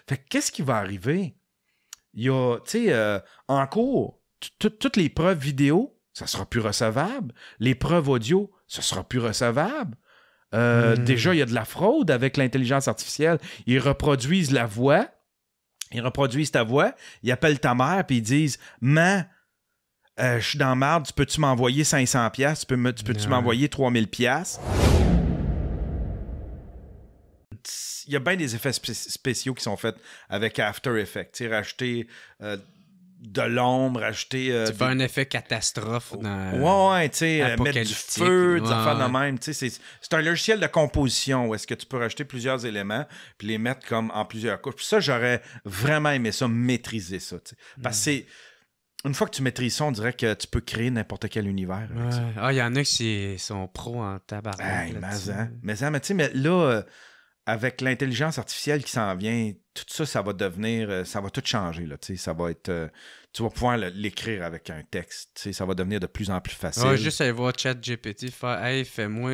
Fait que qu'est-ce qui va arriver? Il y a, tu sais, en cours, toutes les preuves vidéo, ça sera plus recevable. Les preuves audio, ça sera plus recevable. Déjà, il y a de la fraude avec l'intelligence artificielle. Ils reproduisent la voix. Ils reproduisent ta voix. Ils appellent ta mère puis ils disent « Man, je suis dans la merde, peux-tu m'envoyer 500$? Peux-tu m'envoyer 3000$? » Il y a bien des effets spéciaux qui sont faits avec After Effects. Rajouter de l'ombre, rajouter... Tu fais un effet catastrophe dans... Ouais, tu sais, mettre du feu, des affaires de même. C'est un logiciel de composition où est-ce que tu peux rajouter plusieurs éléments puis les mettre comme en plusieurs couches. Puis ça, j'aurais vraiment aimé ça, maîtriser ça. Parce que c'est... Une fois que tu maîtrises ça, on dirait que tu peux créer n'importe quel univers. Il y en a qui sont pros en tabarnak. Hey, mais tu sais, mais là... avec l'intelligence artificielle qui s'en vient, tout ça, ça va devenir... ça va tout changer, là, tu sais. Ça va être... tu vas pouvoir l'écrire avec un texte, tu sais. Ça va devenir de plus en plus facile. Ouais, juste aller voir ChatGPT, faire « Hey, fais-moi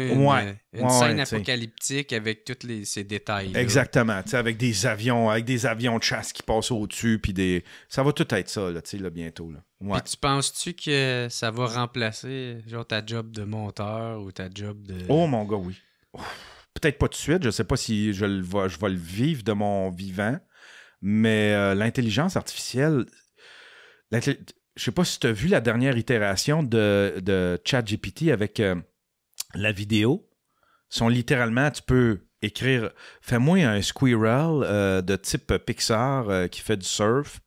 une scène apocalyptique avec tous ces détails. » Exactement, tu sais, avec des avions de chasse qui passent au-dessus, puis des... Ça va tout être ça, là, tu sais, là, bientôt, là. Ouais. Puis tu penses-tu que ça va remplacer, genre, ta job de monteur ou ta job de... Oh, mon gars, oui. Peut-être pas tout de suite, je sais pas si je vais le vivre de mon vivant, mais l'intelligence artificielle, je sais pas si tu as vu la dernière itération de ChatGPT avec la vidéo. Sont littéralement, tu peux écrire « Fais-moi un squirrel de type Pixar qui fait du surf »,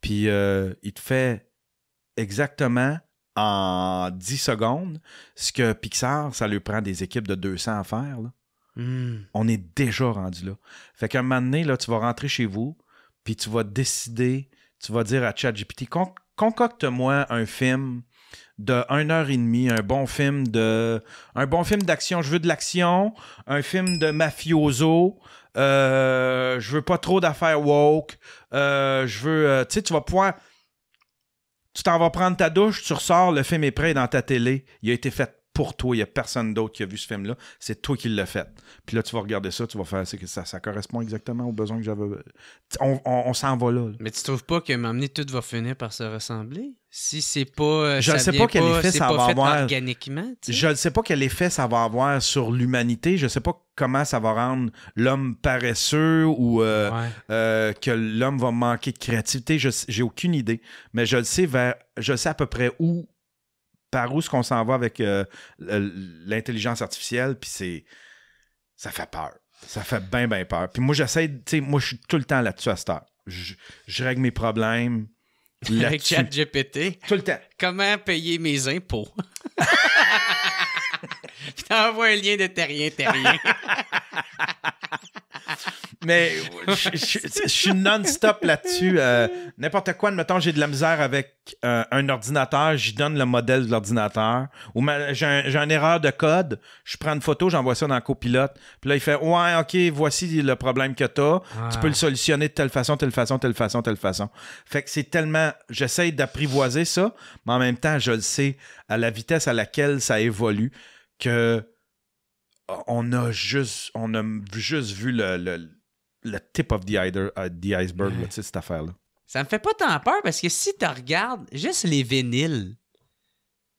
puis il te fait exactement en 10 secondes ce que Pixar, ça lui prend des équipes de 200 à faire, là. On est déjà rendu là. Fait qu'à un moment donné, là, tu vas rentrer chez vous, puis tu vas décider, tu vas dire à ChatGPT, concocte-moi un film de 1h30, un bon film d'action. Je veux de l'action, un film de mafioso, je veux pas trop d'affaires woke, je veux... tu sais, tu vas pouvoir... Tu t'en vas prendre ta douche, tu ressors, le film est prêt dans ta télé, il a été fait pour toi, il n'y a personne d'autre qui a vu ce film-là. C'est toi qui l'as fait. Puis là, tu vas regarder ça, tu vas faire que ça correspond exactement aux besoins que j'avais. On s'en va là. Mais tu trouves pas qu'à un moment donné, tout va finir par se ressembler? Si c'est pas... je ne sais pas quel effet ça va avoir. Organiquement, je ne sais pas quel effet ça va avoir sur l'humanité. Je ne sais pas comment ça va rendre l'homme paresseux ou que l'homme va manquer de créativité. J'ai aucune idée. Mais je sais à peu près par où est-ce qu'on s'en va avec l'intelligence artificielle, puis ça fait peur. Ça fait bien, bien peur. Puis moi, j'essaie, tu sais, moi, je suis tout le temps là-dessus à cette heure. Je règle mes problèmes avec ChatGPT. Tout le temps. Comment payer mes impôts? Je t'envoie un lien de terrien. Mais je suis non-stop là-dessus. N'importe quoi, admettons, j'ai de la misère avec un ordinateur, j'y donne le modèle de l'ordinateur. Ou j'ai une erreur de code, je prends une photo, j'envoie ça dans le copilote. Puis là, il fait « Ouais, OK, voici le problème que t'as. Tu peux le solutionner de telle façon. » Fait que c'est tellement... J'essaie d'apprivoiser ça, mais en même temps, je le sais, à la vitesse à laquelle ça évolue, que on a juste vu le tip of the iceberg, là, cette affaire-là. Ça me fait pas tant peur parce que si tu regardes juste les vinyles,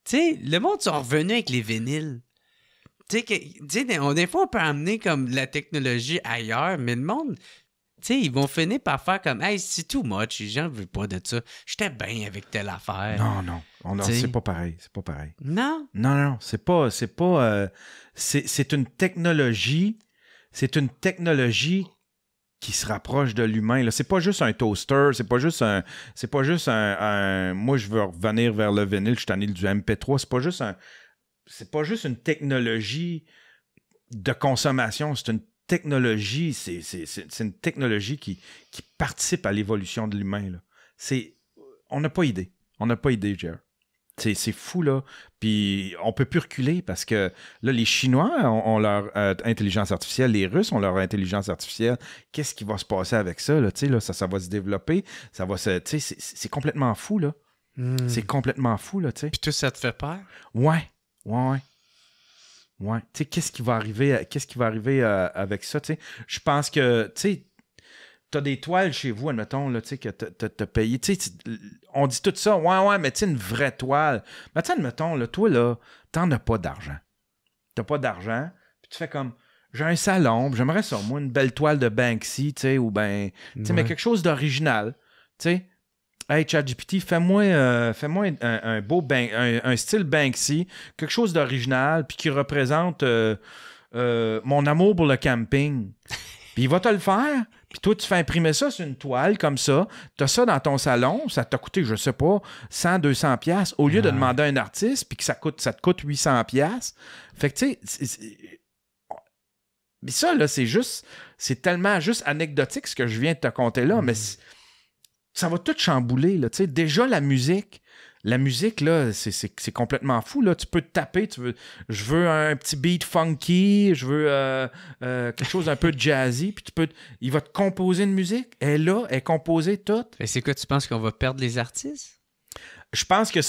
tu sais, le monde sont revenus avec les vinyles. Tu sais, des fois, on peut amener comme la technologie ailleurs, mais le monde, tu sais, ils vont finir par faire comme « Hey, c'est too much, les gens ne veulent pas de ça. J'étais bien avec telle affaire. » Non, c'est pas pareil. Non? Non, c'est pas... C'est une technologie... C'est une technologie qui se rapproche de l'humain. Là. C'est pas juste un toaster, c'est pas juste un moi, je veux revenir vers le vinyle, je suis tanné du MP3. C'est pas juste une technologie de consommation, c'est une technologie, c'est une technologie qui participe à l'évolution de l'humain. Là. On n'a pas idée, Jer. C'est fou, là. Puis on peut plus reculer parce que là, les Chinois ont leur intelligence artificielle, les Russes ont leur intelligence artificielle. Qu'est-ce qui va se passer avec ça, là? Là, ça va se développer. C'est complètement fou, là. C'est complètement fou, là, tu sais. Puis tout ça te fait peur? Ouais. Tu sais, qu'est-ce qui va arriver avec ça, tu sais? Je pense que, tu sais, t'as des toiles chez vous, admettons, là, tu sais, que t'as payé. Tu sais, on dit tout ça. Ouais, mais tu sais, une vraie toile. Mais tu sais, admettons, là, toi, là, t'en as pas d'argent. T'as pas d'argent. Puis tu fais comme, j'ai un salon, j'aimerais ça, moi, une belle toile de Banksy, tu sais, ou ben, tu sais, mais quelque chose d'original. Tu sais, hey, ChatGPT, fais-moi un beau un style Banksy, quelque chose d'original, puis qui représente mon amour pour le camping. Puis il va te le faire. Puis toi, tu fais imprimer ça sur une toile comme ça. Tu as ça dans ton salon. Ça t'a coûté, je sais pas, 100, 200 pièces au lieu de demander à un artiste puis que ça te coûte 800 pièces. Fait que, tu sais, mais ça, là, c'est tellement juste anecdotique ce que je viens de te conter là, mais ça va tout chambouler, là, tu sais. Déjà, la musique, là, c'est complètement fou, là. Tu peux te taper, je veux un petit beat funky, je veux quelque chose d'un peu jazzy, puis il va te composer une musique. Elle est composée toute. Et c'est quoi, tu penses qu'on va perdre les artistes? Je pense que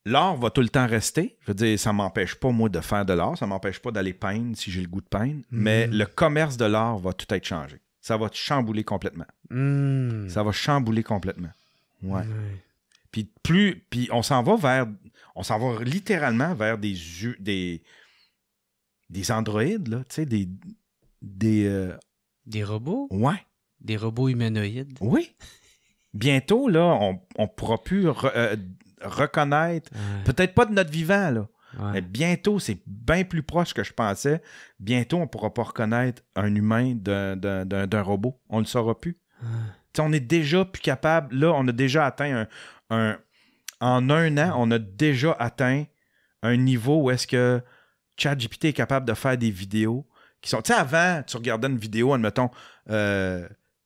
l'art va tout le temps rester. Je veux dire, ça m'empêche pas, moi, de faire de l'art. Ça m'empêche pas d'aller peindre si j'ai le goût de peindre. Mais le commerce de l'art va tout être changé. Ça va chambouler complètement. Ça va chambouler complètement. Ouais. Puis on s'en va littéralement vers des androïdes, là, tu sais, des robots? Ouais. Des robots humanoïdes? Oui. Bientôt, là, on pourra plus reconnaître, peut-être pas de notre vivant, là, mais bientôt, c'est bien plus proche que je pensais. Bientôt, on pourra pas reconnaître un humain d'un robot. On le saura plus. On est déjà plus capable, là, on a déjà atteint en un an, on a déjà atteint un niveau où est-ce que ChatGPT est capable de faire des vidéos qui sont... Tu sais, avant, tu regardais une vidéo, admettons, tu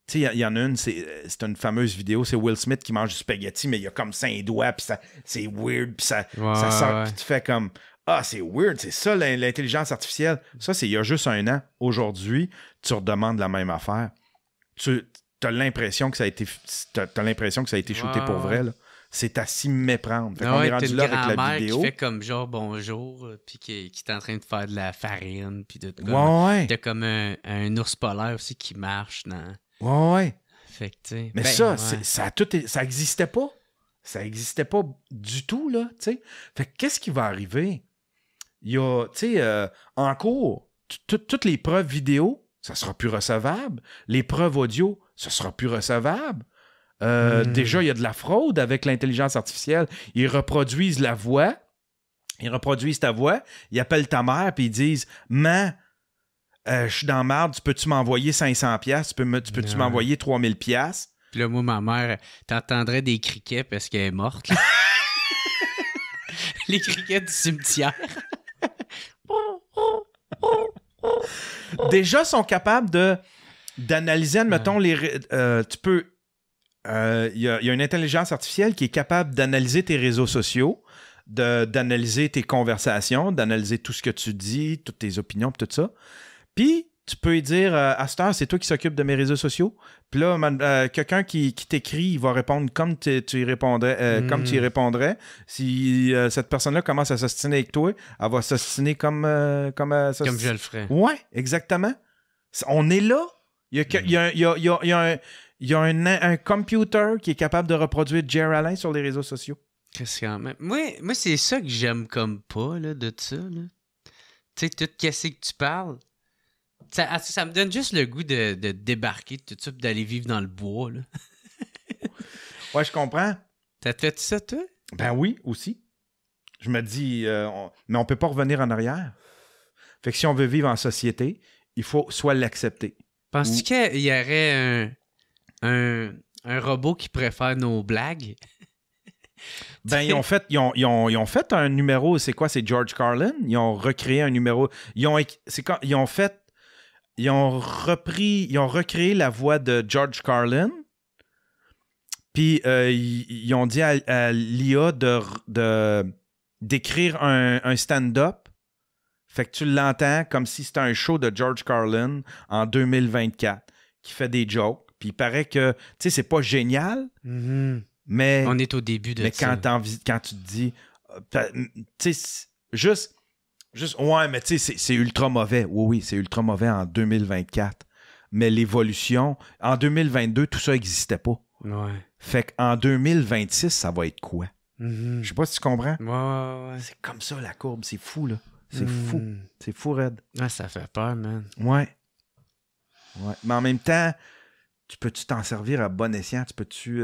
sais, il y en a une, c'est une fameuse vidéo, c'est Will Smith qui mange du spaghetti, mais il a comme 5 doigts, puis c'est weird, puis ça sort, puis tu fais comme... Ah, c'est weird, c'est ça l'intelligence artificielle. Ça, c'est il y a juste un an. Aujourd'hui, tu redemandes la même affaire. Tu as l'impression que ça a été shooté pour vrai, là. C'est à s'y méprendre. Fait qu'on est rendu là avec la vidéo. Qui fait comme genre bonjour, puis qui est en train de faire de la farine, puis de t'as comme un ours polaire aussi qui marche dans... Ouais. Fait que, tu sais... Mais ça existait pas. Ça existait pas du tout, là, tu sais. Fait que qu'est-ce qui va arriver? Il y a, tu sais, en cours, toutes les preuves vidéo, ça sera plus recevable. Les preuves audio, ça sera plus recevable. Déjà, il y a de la fraude avec l'intelligence artificielle. Ils reproduisent la voix. Ils reproduisent ta voix. Ils appellent ta mère puis ils disent « Man, je suis dans marde, peux-tu m'envoyer 500$? Peux-tu m'envoyer 3000$? » Puis là, moi, ma mère, t'entendrais des criquets parce qu'elle est morte. Les criquets du cimetière. Déjà, sont capables d'analyser, admettons, tu peux... Il y a une intelligence artificielle qui est capable d'analyser tes réseaux sociaux, d'analyser tes conversations, d'analyser tout ce que tu dis, toutes tes opinions, tout ça. Puis, tu peux lui dire, à cette heure, c'est toi qui s'occupe de mes réseaux sociaux. Puis là, quelqu'un qui t'écrit, il va répondre comme tu y répondrais. Comme tu y répondrais. Si cette personne-là commence à s'ostiner avec toi, elle va s'ostiner comme je le ferais. Ouais, exactement. On est là. Il y a un computer qui est capable de reproduire Jer Alain sur les réseaux sociaux. Qu'est-ce quand même? Moi, c'est ça que j'aime comme pas, là, de ça, là. Tu sais, tout qu'est-ce que tu parles. Ça me donne juste le goût de débarquer de tout ça et d'aller vivre dans le bois, là. Ouais, je comprends. T'as fait ça, toi? Ben oui, aussi. Je me dis, mais on peut pas revenir en arrière. Fait que si on veut vivre en société, il faut soit l'accepter. Penses-tu qu'il y aurait un robot qui préfère nos blagues? Ben, ils ont fait un numéro, c'est quoi? C'est George Carlin. Ils ont recréé un numéro. Ils ont recréé la voix de George Carlin. Puis ils ont dit à l'IA d'écrire un stand-up. Fait que tu l'entends comme si c'était un show de George Carlin en 2024 qui fait des jokes. Puis il paraît que, tu sais, c'est pas génial, mais... On est au début de ça. Mais quand tu te dis... tu sais, juste... Ouais, mais tu sais, c'est ultra mauvais. Oui, c'est ultra mauvais en 2024. mais l'évolution, en 2022, tout ça n'existait pas. Ouais. Fait qu'en 2026, ça va être quoi? Mhm. Je sais pas si tu comprends. Ouais. C'est comme ça, la courbe. C'est fou, là. C'est fou. C'est fou, raide. Ah, ça fait peur, man. Ouais. Mais en même temps, tu peux-tu t'en servir à bon escient? Tu peux-tu...